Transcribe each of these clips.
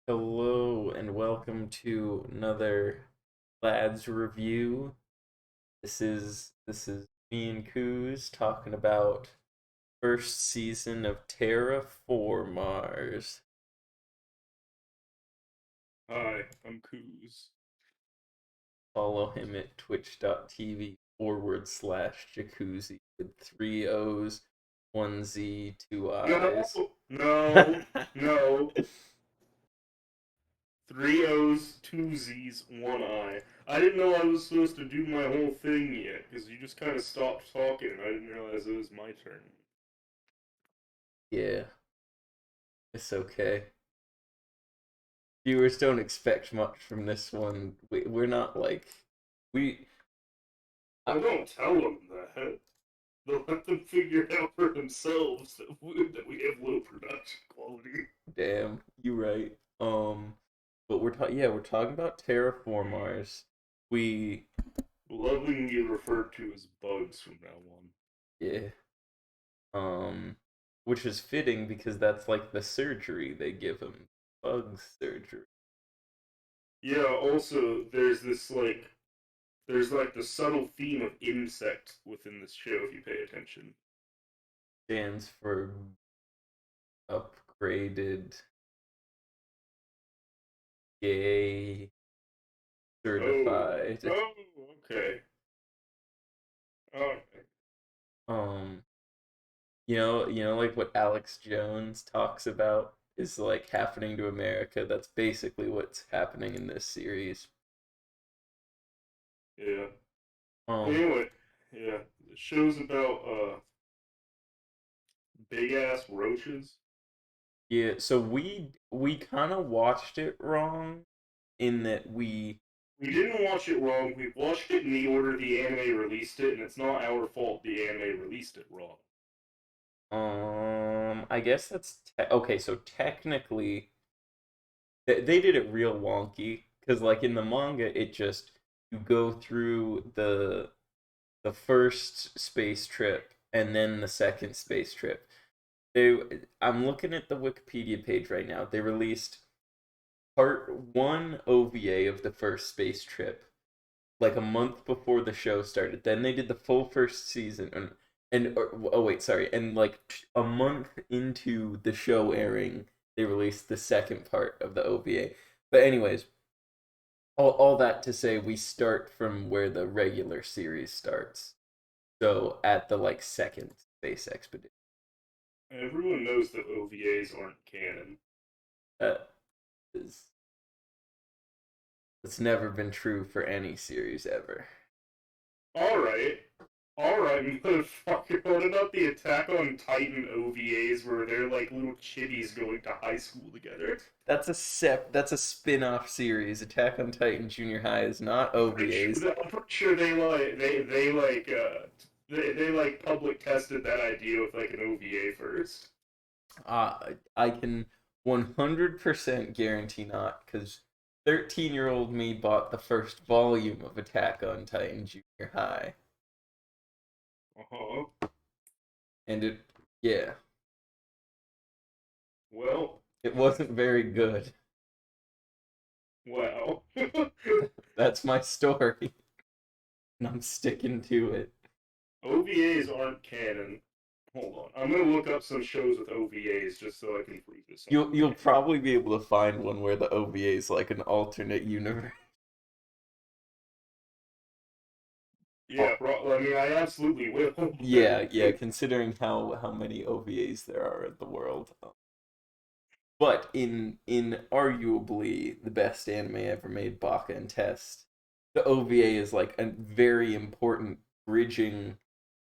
Hello and welcome to another Lads review. This is me and Coos talking about first season of Terra Formars. Hi, I'm Coos. Follow him at twitch.tv/jacuzzi with three O's, one Z, two No, I's. no, no. Three O's, two Z's, one I. I didn't know I was supposed to do my whole thing yet, because you just kind of stopped talking, and I didn't realize it was my turn. Yeah, it's okay. Viewers don't expect much from this one. We're not like we Oh, don't tell them that. They'll let them figure it out for themselves that we have low production quality. damn, you right. But we're talking about terraformars. We Lovingly referred to as bugs from now on. yeah. Um, which is fitting because that's like the surgery they give him, bug surgery. Yeah, also, there's the subtle theme of insect within this show if you pay attention. Stands for upgraded gay Oh, certified. oh, okay. Okay. Um, like what Alex Jones talks about is like happening to America. That's basically what's happening in this series. Yeah. Um, Anyway, yeah. The show's about big ass roaches. yeah, so we kind of watched it wrong in that We didn't watch it wrong. We watched it in the order the anime released it, and it's not our fault the anime released it wrong. I guess okay, so technically they did it real wonky cuz like in the manga it just you go through the first space trip and then the second space trip. They I'm looking at the Wikipedia page right now. They released part 1 OVA of the first space trip like a month before the show started. Then they did the full first season oh wait, sorry. And like a month into the show airing, they released the second part of the OVA. But anyways, all that to say we start from where the regular series starts. So at the like second space expedition. Everyone knows that OVAs aren't canon. That is it's never been true for any series ever. Alright. Alright, motherfucker. What about the Attack on Titan OVAs where they're like little chitties going to high school together? That's a spin-off series. Attack on Titan Junior High is not Pretty OVAs. sure, I'm pretty sure they like public tested that idea with like an OVA first. I can 100% guarantee not, because 13-year-old me bought the first volume of Attack on Titan Junior High. Uh-huh. And yeah, Well, it wasn't very good. well. That's my story, and I'm sticking to it. OVAs aren't canon. Hold on. I'm gonna look up some shows with OVAs just so I can prove this on You'll the internet. probably be able to find one where the OVA is like an alternate universe. Yeah, I mean, I absolutely will. Yeah, yeah, considering how many OVAs there are in the world. But in arguably the best anime ever made, Baka and Test, the OVA is like a very important bridging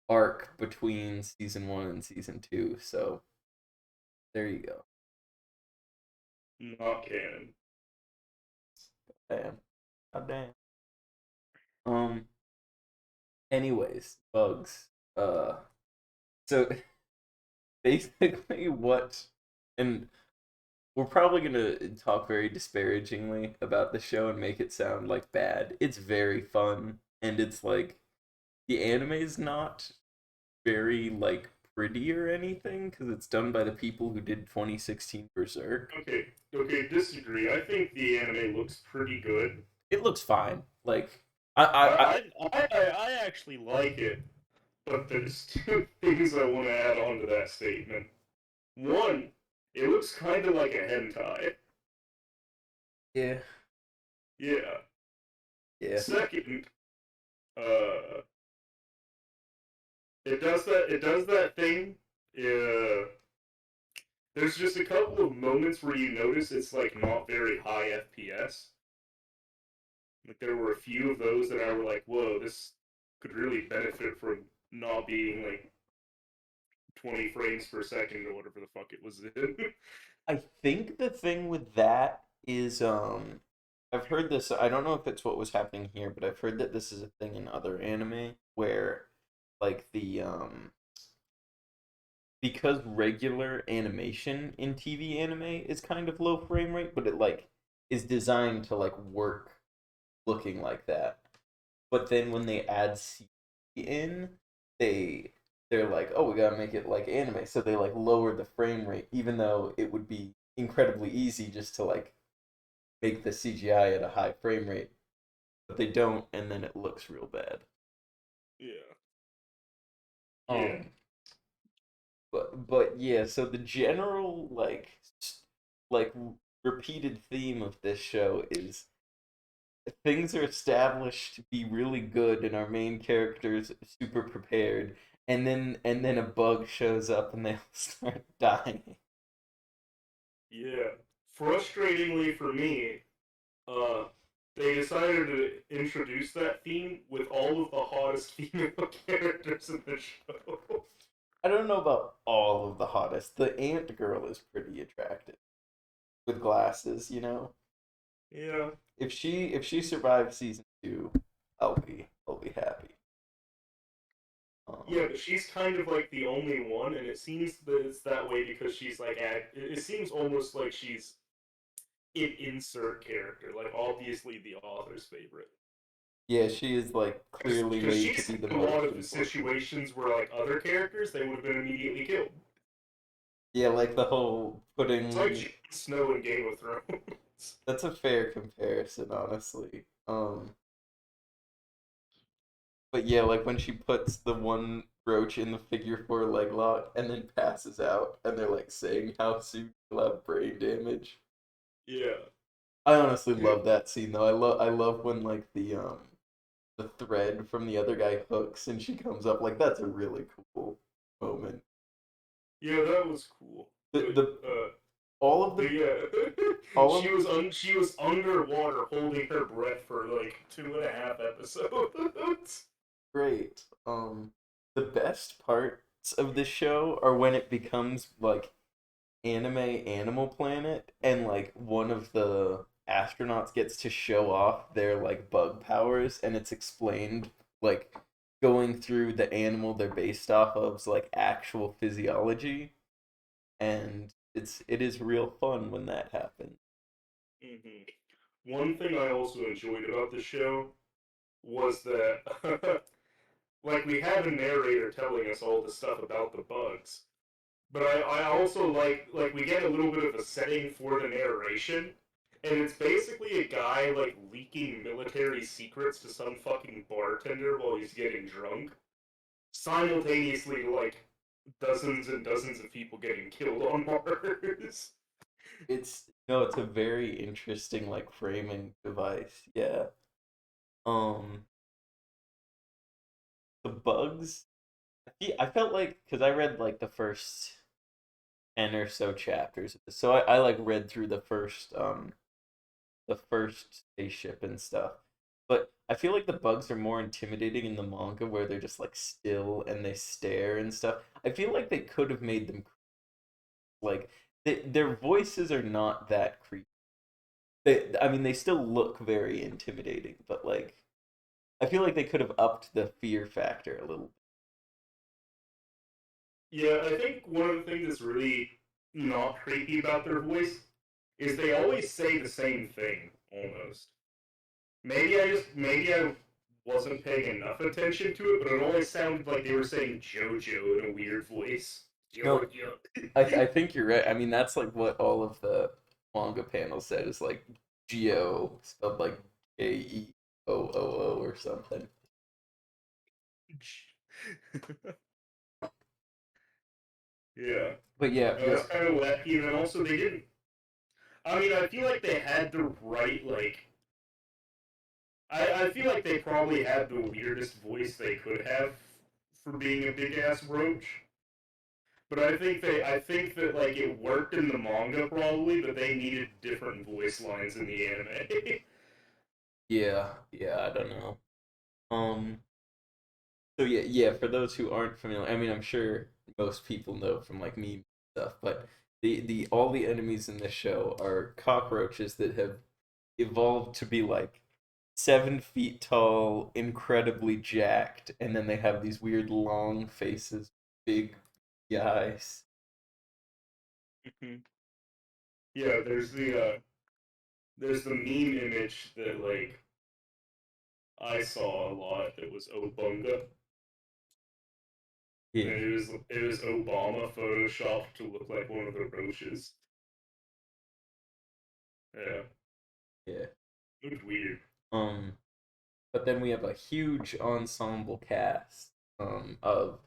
arc between season one and season two. So there you go. Not canon. Damn. God damn. Um. Anyways, bugs. So basically, what and we're probably gonna talk very disparagingly about the show and make it sound like bad. It's very fun, and it's like the anime is not very like pretty or anything because it's done by the people who did 2016 Berserk. Okay, okay, disagree. I think the anime looks pretty good. It looks fine. Like I actually like it, but there's two things I want to add on to that statement. One, it looks kind of like a hentai. yeah, Yeah. yeah. Second, uh, it does that thing. Yeah. There's just a couple of moments where you notice it's like not very high FPS. Like there were a few of those that I were like, whoa, this could really benefit from not being like 20 frames per second or whatever the fuck it was in. I think the thing with that is I've heard this. I don't know if it's what was happening here, but I've heard that this is a thing in other anime where like the because regular animation in TV anime is kind of low frame rate, but it like is designed to like work looking like that. But then when they add CG in, they they're like, oh, we gotta make it like anime, so they like lower the frame rate, even though it would be incredibly easy just to like make the CGI at a high frame rate, but they don't, and then it looks real bad. Yeah. Yeah. Um, but yeah, so the general like repeated theme of this show is things are established to be really good and our main characters super prepared, and then a bug shows up and they all start dying. Yeah. Frustratingly for me, uh, they decided to introduce that theme with all of the hottest female characters in the show. I don't know about all of the hottest. The ant girl is pretty attractive with glasses, you know. Yeah. If she survives season 2, I'll be happy. Yeah, Um, but she's kind of like the only one, and it seems that it's that way because she's like, it seems almost like she's an insert character, like obviously the author's favorite. yeah, she is like clearly Because made to she's be the in a lot most of important. situations where like other characters they would have been immediately killed. Yeah, like the whole It's like putting. Jon Snow in Game of Thrones. That's a fair comparison, honestly. But yeah, like when she puts the one brooch in the figure four leg lock and then passes out, and they're like saying how soon she'll have brain damage. Yeah. I honestly Yeah. love that scene though. I love when like the thread from the other guy hooks and she comes up. Like that's a really cool moment. Yeah, that was cool. The Uh, all of the yeah, all she of was she was underwater holding her breath for like 2.5 episodes. great. The best parts of this show are when it becomes like anime Animal Planet and like one of the astronauts gets to show off their like bug powers and it's explained like going through the animal they're based off of's like actual physiology, and it is real fun when that happens. One thing I also enjoyed about the show was that, like, we had a narrator telling us all the stuff about the bugs, but I also like we get a little bit of a setting for the narration, and it's basically a guy like leaking military secrets to some fucking bartender while he's getting drunk, simultaneously like dozens and dozens of people getting killed on Mars. It's no, it's a very interesting like framing device. Yeah. um the bugs, I felt like because I read like the first 10 or so chapters of this. So I like read through the first spaceship and stuff. But I feel like the bugs are more intimidating in the manga where they're just like still and they stare and stuff. I feel like they could have made them like their voices are not that creepy. I mean, they still look very intimidating, but like I feel like they could have upped the fear factor a little. Yeah, I think one of the things that's really not creepy about their voice is they always say the same thing almost. Maybe I wasn't paying enough attention to it, but it always sounded like they were saying JoJo in a weird voice. No, JoJo. I think you're right. I mean, that's like what all of the manga panels said is like Geo spelled like Geoooo or something. Yeah, But yeah, no, it's kind of wacky, and then also they didn't. I mean, I feel like they had the right like. I feel like they probably had the weirdest voice they could have for being a big ass roach. But I think that like it worked in the manga probably, but they needed different voice lines in the anime. yeah, I don't know. So yeah, for those who aren't familiar, I mean, I'm sure most people know from like meme stuff, but the all the enemies in this show are cockroaches that have evolved to be like 7 feet tall, incredibly jacked, and then they have these weird long faces, big eyes. Yeah, there's the meme image that like I saw a lot that was Obunga, and Yeah, it was Obama photoshopped to look like one of the roaches. Yeah, yeah. it looked weird. Um, but then we have a huge ensemble cast of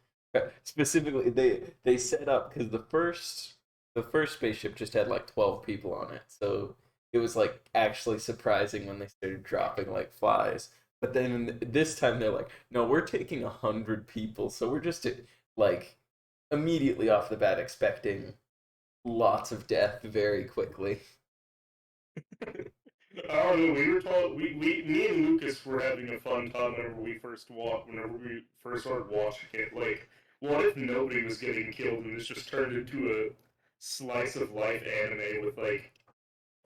specifically they set up because the first spaceship just had like 12 people on it, so it was like actually surprising when they started dropping like flies. But then this time they're like, no, we're taking 100 people, so we're just like immediately off the bat expecting lots of death very quickly. I don't know. We were told me and Lucas were having a fun time whenever we first started watching it. Like, what if nobody was getting killed and this just turned into a slice of life anime with like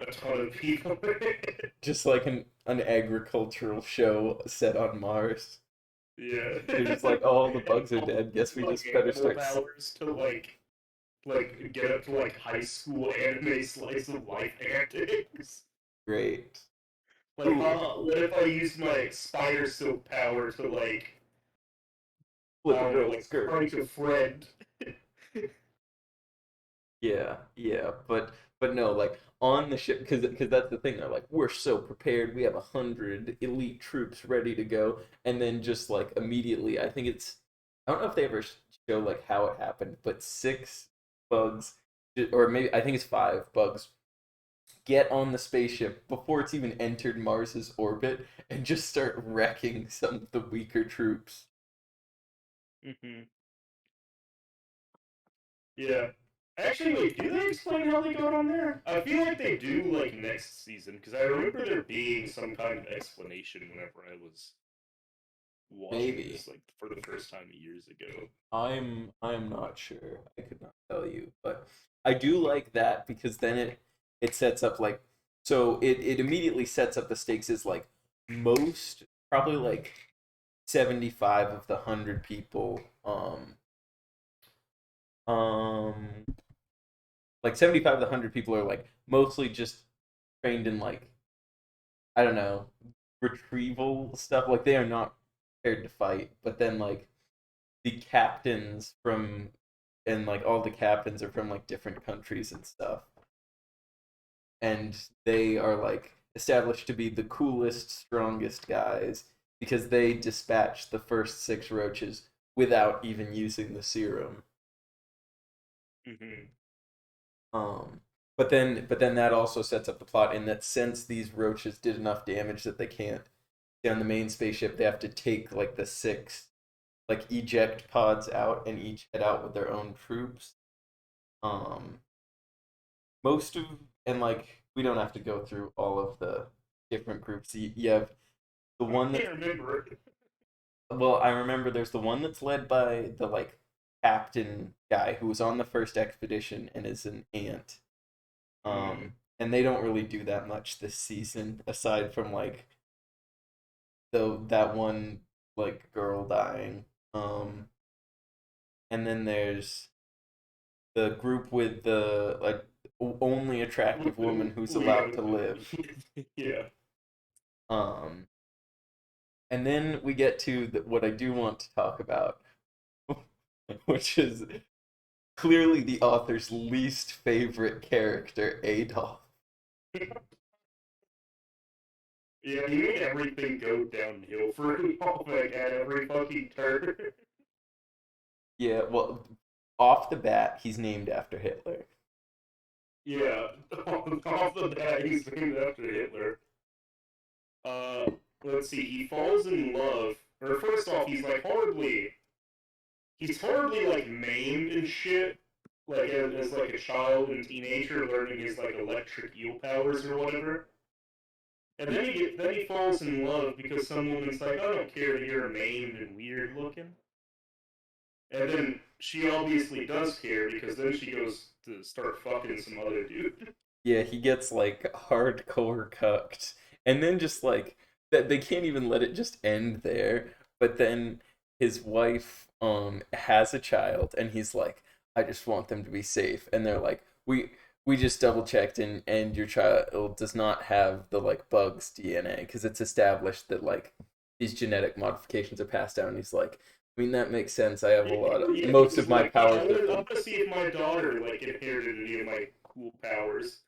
a ton of people in it? Just like an agricultural show set on Mars. Yeah, They're just like, oh, all the bugs are all dead. Guess we like just better animal start. powers to like get up to like high school anime slice of life antics. Great. Like, Ooh, what if I used my spider silk power to like I flip a don't know, girl's like skirt. prank a friend? Yeah, but no, like on the ship, because that's the thing. They're like, we're so prepared. We have 100 elite troops ready to go, and then just like immediately, I think it's I don't know if they ever show like how it happened, but 6 bugs, or maybe I think it's 5 bugs, get on the spaceship before it's even entered Mars's orbit and just start wrecking some of the weaker troops. Mm-hmm. Yeah. Actually, wait, do they explain how they got on there? I feel like they do, like, next season, because I remember there being some kind of explanation whenever I was watching Maybe. this, like, for the first time years ago. I'm not sure. I could not tell you, but I do like that because then it sets up like so it immediately sets up the stakes as like most probably like 75 of the 100 people um like 75 of the 100 people are like mostly just trained in like I don't know retrieval stuff, like they are not prepared to fight, but then like the captains from and like all the captains are from like different countries and stuff, and they are like established to be the coolest, strongest guys because they dispatched the first 6 roaches without even using the serum. Mm-hmm. um but then that also sets up the plot in that since these roaches did enough damage that they can't stay on the main spaceship, they have to take like the 6 like eject pods out and each head out with their own troops. um most of and like we don't have to go through all of the different groups. You have the I one that's can't remember. well, I remember there's the one that's led by the like captain guy who was on the first expedition and is an ant. Mm. And they don't really do that much this season aside from like that one like girl dying. And then there's the group with the like only attractive woman who's allowed Leo. to live. Yeah. Um And then we get to what I do want to talk about, which is clearly the author's least favorite character, Adolf. Yeah, he made everything go downhill for him like at every fucking turn. Yeah, well, off the bat, he's named after Hitler. Yeah, off the bat, he's named after Hitler. Uh, let's see. He falls in love, or first off, he's horribly like maimed and shit. Like as like a child and teenager learning his like electric eel powers or whatever. And then he falls in love because some woman's like, I don't care that you're maimed and weird looking. And then she obviously does care because then she goes to start fucking some other dude. Yeah, he gets like hardcore cucked. And then just like that they can't even let it just end there. But then his wife has a child and he's like, I just want them to be safe. And they're like, we just double checked and your child does not have the like bugs DNA because it's established that like these genetic modifications are passed down. And he's like, I mean that makes sense. I have a lot of Yeah, most he's of my like, yeah, powers are I from want to see if my daughter like inherited any of my cool powers.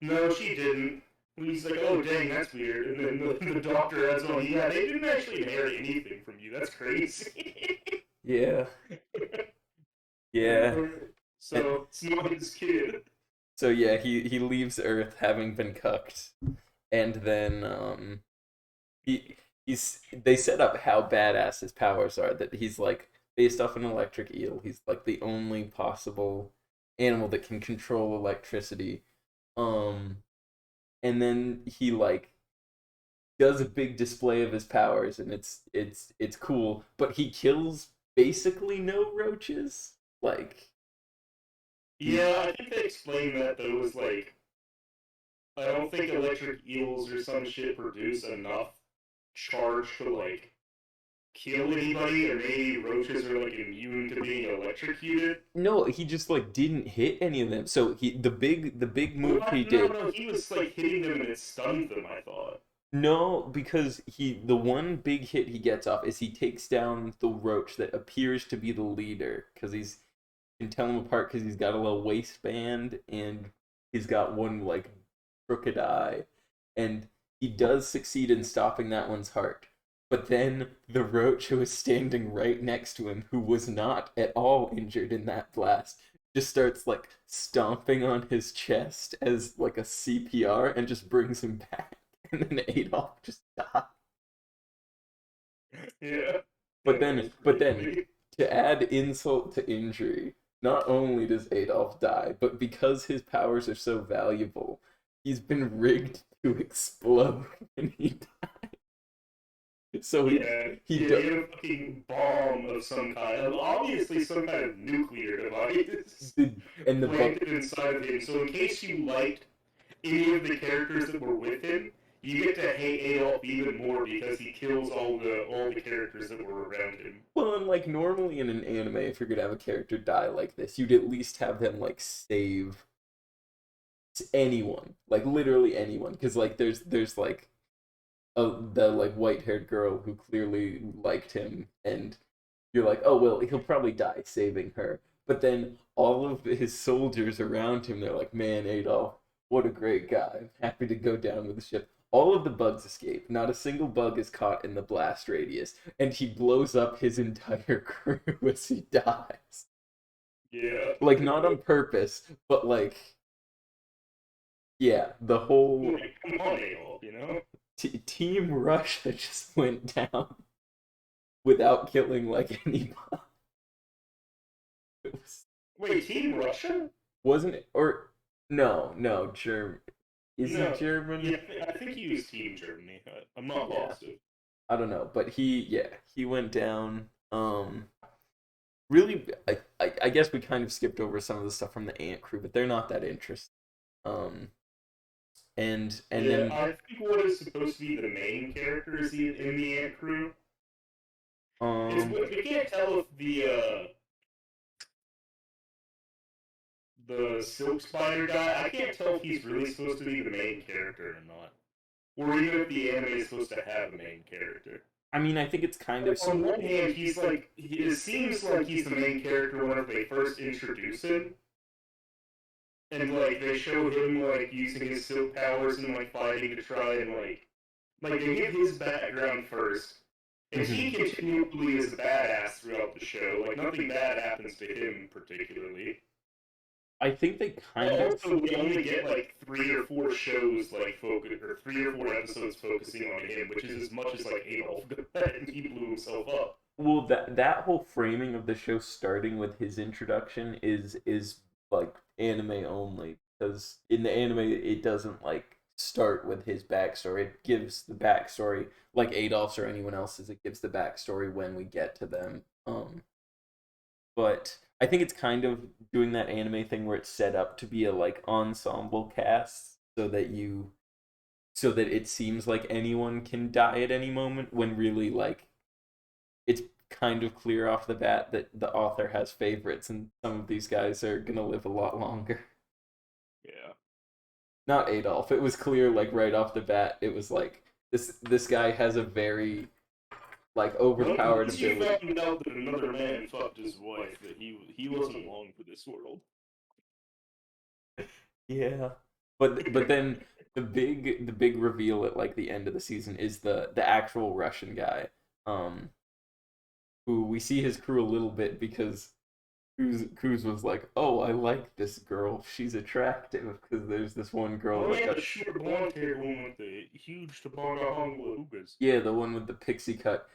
No, she didn't. He's like, oh dang, that's weird. And then the doctor adds on, yeah, they didn't actually inherit anything from you. That's crazy. yeah. Yeah. And So it's not his kid. so yeah, he leaves Earth having been cucked, and then he he's they set up how badass his powers are. That he's like based off an electric eel. He's like the only possible animal that can control electricity. Um, and then he like does a big display of his powers, and it's cool. But he kills basically no roaches. Like he Yeah, I think they explained that though was like I don't think electric eels or some shit produce enough charge to like kill anybody, or maybe roaches are like immune to being electrocuted. No, he just like didn't hit any of them. So the big move he What? No, did. no, he was like hitting them and it stunned them. I thought. No, because the one big hit he gets off is he takes down the roach that appears to be the leader because he's can tell him apart because he's got a little waistband and he's got one like crooked eye, and he does succeed in stopping that one's heart. But then the roach who was standing right next to him, who was not at all injured in that blast, just starts like stomping on his chest as like a CPR and just brings him back. And then Adolf just dies. Yeah, But that then, was but pretty then, funny. to add insult to injury, not only does Adolf die, but because his powers are so valuable, he's been rigged to explode when he dies. So Yeah, he yeah, he do, had a fucking bomb of some kind, obviously some kind of nuclear device the and the bug. planted inside of him. So in case you liked any of the characters that were with him, you get to hate Adolf even more because he kills all the characters that were around him. Well, and like normally in an anime, if you're gonna have a character die like this, you'd at least have them like save anyone, like literally anyone, because like there's like the like white haired girl who clearly liked him, and you're like, oh well, he'll probably die saving her. But then all of his soldiers around him, they're like, man, Adolf, what a great guy. I'm happy to go down with the ship. All of the bugs escape. Not a single bug is caught in the blast radius, and he blows up his entire crew as he dies. Yeah. Like not on purpose, but like yeah, the whole Like, come on, Adolf, you know? Team Russia just went down without killing like anybody. It was, Wait, Team Russia? wasn't it? Or no, German. Is he No. German? Yeah, I think he was Team Germany. I'm not Yeah, positive. I don't know, but he went down. Really, I guess we kind of skipped over some of the stuff from the Ant Crew, but they're not that interesting. Um, and Yeah, then I think what is supposed to be the main character is in the Ant Crew. It's um, we can't tell if the Silk Spider guy. I can't tell if he's really supposed to be the main character or not, or even if the anime is supposed to have a main character. I mean, I think it's kind of On one hand, it seems like he's the main character whenever they first introduce him, and like they show him like using his silk powers and like fighting to try and like they give his background first, and he mhm. continually is a badass throughout the show. Like nothing bad happens to him particularly. I think they But kind of also, we only get like 3 or 4 shows like focus or 3 or 4 episodes focusing on him, which is as much as like Adolf got, and he blew himself up. well, that whole framing of the show starting with his introduction is like anime only, because in the anime it doesn't like start with his backstory. It gives the backstory like Adolf's or anyone else's. It gives the backstory when we get to them. But I think it's kind of doing that anime thing where it's set up to be a like ensemble cast, so that it seems like anyone can die at any moment, when really like it's kind of clear off the bat that the author has favorites, and some of these guys are gonna live a lot longer. Yeah. Not Adolf. It was clear like right off the bat. It was like this guy has a very like overpowered Once you ability. found out that another man fucked his wife, that he wasn't long for this world. Yeah. But then the big reveal at like the end of the season is the actual Russian guy. Um who we see his crew a little bit because Cruz was like, "Oh, I like this girl. She's attractive." Because there's this one girl Oh like yeah, the short blonde haired one with the huge toboggan hoogas. yeah, the one with the pixie cut.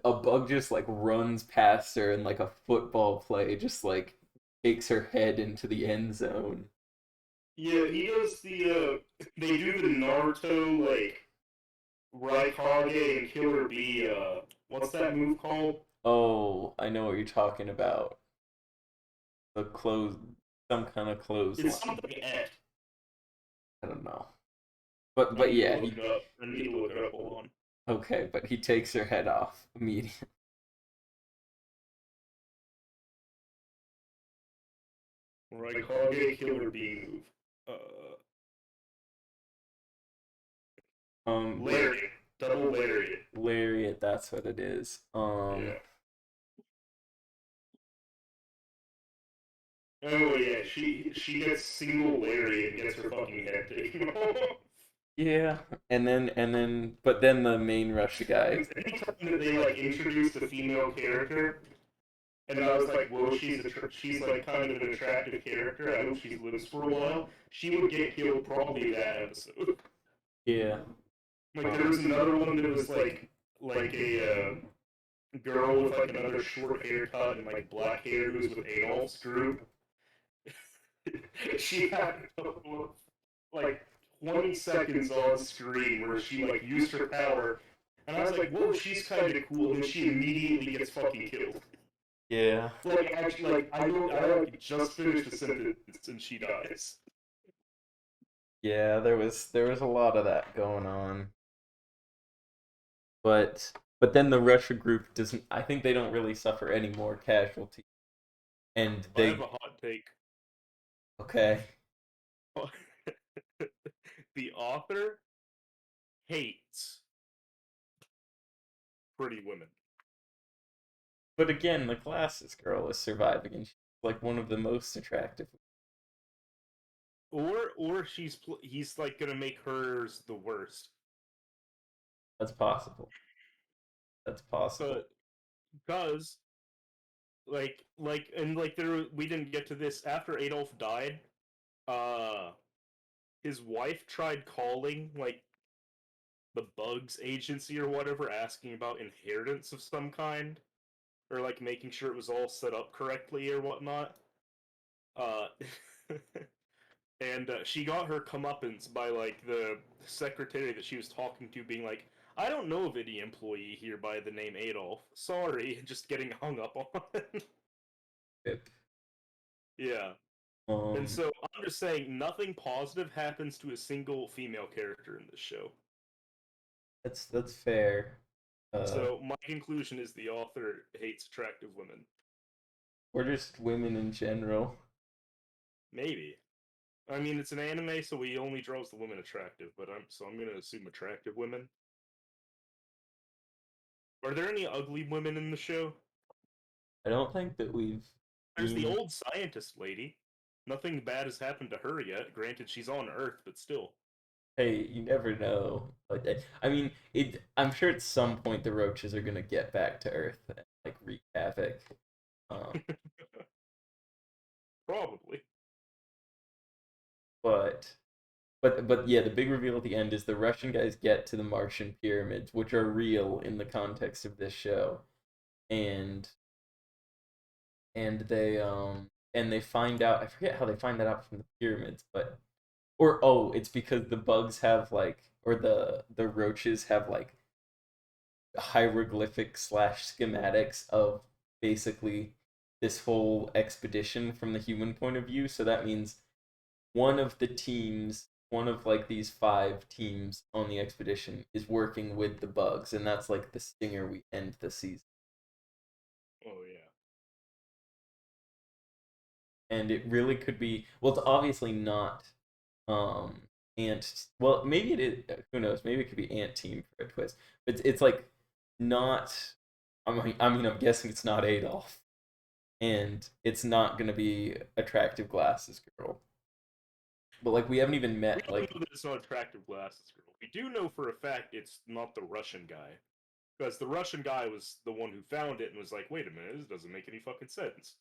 A bug just like runs past her, and like a football play just like takes her head into the end zone. Yeah, he does they do the Naruto Raikage and Killer Bee what's that move called? Oh, I know what you're talking about. The clothes, some kind of It's clothesline. something at. I don't know. I But need to yeah, look he it up. I need to look it up. Hold on. okay, but he takes her head off immediately. Raikage Killer Bee move. Uh, Lariat. Double Lariat. Lariat, that's what it is. Yeah. Oh yeah, she gets single Lariat and gets her fucking head taken off. Yeah, but then the main Russia guy. Anytime that they like introduced a female character, and I was like, "Whoa, she's like kind of an attractive character. I hope she lives for a while." She would get killed probably that episode. Yeah. Like there was another one that was like a girl with like another short haircut and like black hair who was with Adolf's group. She had like 20 seconds on screen where she like used her power, and I was like, "Whoa, she's kind of cool," and then she immediately gets fucking killed. Yeah. Like actually, like I like just finished a sentence and she dies. Yeah, there was a lot of that going on. But then the Russia group doesn't, I think they don't really suffer any more casualties. And I have they a hot take. okay. The author hates pretty women, But again, the glasses girl is surviving, and she's like one of the most attractive. or he's like gonna make hers the worst. That's possible. That's possible. But because and like there we didn't get to this after Adolf died. Uh, his wife tried calling like the Bugs Agency or whatever, asking about inheritance of some kind, or like making sure it was all set up correctly or whatnot. Uh, and she got her comeuppance by like the secretary that she was talking to, being like, "I don't know of any employee here by the name Adolf. Sorry," just getting hung up on. Yep. Yeah. And Um, so I'm just saying, nothing positive happens to a single female character in this show. that's fair. Uh, So my conclusion is the author hates attractive women. or just women in general. Maybe. I mean, it's an anime, so he only draws the women attractive. But I'm gonna assume attractive women. Are there any ugly women in the show? I don't think that we've There's the seen. old scientist lady. Nothing bad has happened to her yet. Granted, she's on Earth, but still. Hey, you never know. Like, I mean, it. I'm sure at some point the roaches are gonna get back to Earth and like wreak havoc. Um, Probably. but but yeah, the big reveal at the end is the Russian guys get to the Martian pyramids, which are real in the context of this show, and and they find out. I forget how they find that out from the pyramids, but or oh, it's because the bugs have like or the roaches have like hieroglyphic slash schematics of basically this whole expedition from the human point of view. So that means one of the teams, one of like these five teams on the expedition is working with the bugs, and that's like the stinger we end the season. Oh yeah. And it really could be well, it's obviously not um ant well maybe it is who knows, maybe it could be ant team for a twist. But it's like not I mean I'm guessing it's not Adolf. And it's not gonna be attractive glasses girl. But like we haven't even We met don't like know that it's not attractive glasses girl. We do know for a fact it's not the Russian guy. Because the Russian guy was the one who found it and was like, wait a minute, this doesn't make any fucking sense.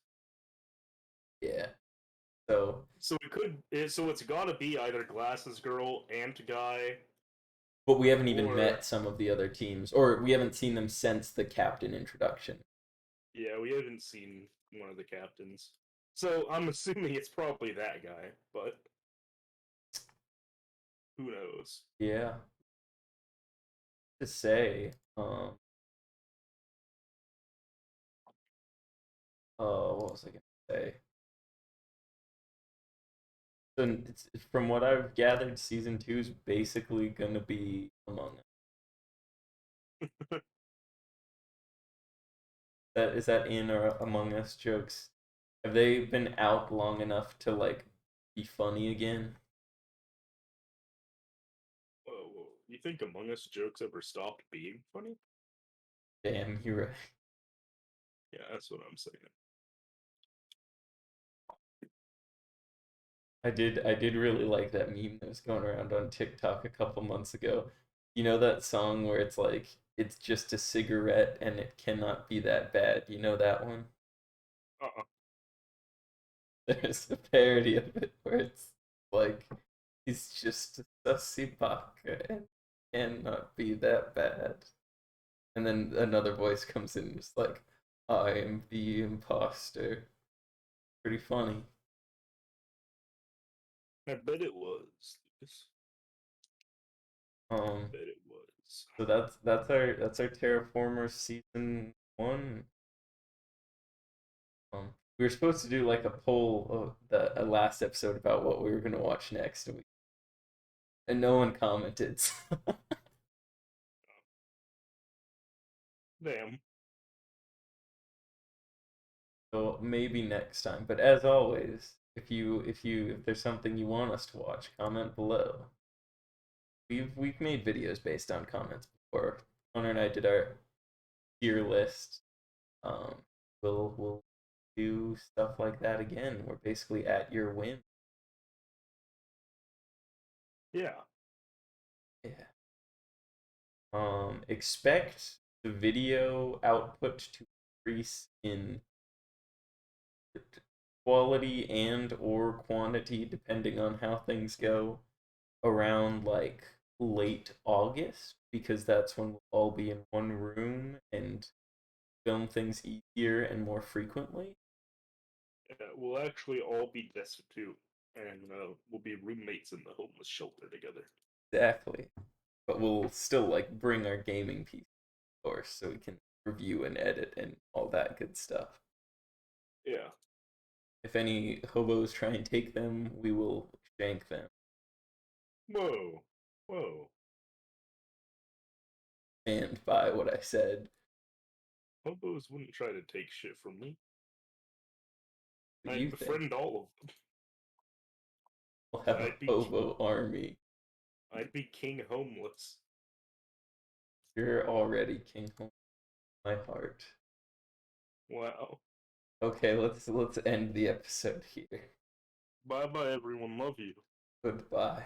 yeah. So So it could so it's gotta be either glasses girl, ant guy, but we haven't even or met some of the other teams, or we haven't seen them since the captain introduction. yeah, we haven't seen one of the captains. So I'm assuming it's probably that guy, but who knows? Yeah. To say, what was I gonna say? So from what I've gathered, season two is basically gonna be Among Us. That is that in or Among Us jokes? Have they been out long enough to like be funny again? Whoa. You think Among Us jokes ever stopped being funny? Damn, you're right. Yeah, that's what I'm saying. I did really like that meme that was going around on TikTok a couple months ago. You know that song where it's like it's just a cigarette and it cannot be that bad. You know that one? Uh-uh. There's a parody of it where it's like he's just a sussy baka and cannot be that bad. And then another voice comes in and it's like, I am the imposter. Pretty funny. I bet it was, Lucas. I Um, bet it was. so that's our Terraformers season one. We were supposed to do like a poll of the last episode about what we were gonna watch next, and no one commented. Damn. So maybe next time. But as always, if there's something you want us to watch, comment below. We've made videos based on comments before. Connor and I did our tier list. Um, we'll do stuff like that again. We're basically at your whim. Yeah. Yeah. Expect the video output to increase in quality and or quantity depending on how things go around like late August because that's when we'll all be in one room and film things easier and more frequently. We'll actually all be destitute, and we'll be roommates in the homeless shelter together. Exactly. But we'll still like bring our gaming PC, of course, so we can review and edit and all that good stuff. Yeah. If any hobos try and take them, we will shank them. Whoa. Whoa. And by what I said, Hobos wouldn't try to take shit from me. what do I'd you think? befriend all of them. We'll have a I'd be hobo army. I'd be king homeless. You're already King Home. my heart. Wow. Okay, let's end the episode here. Bye bye, everyone. Love you. Goodbye.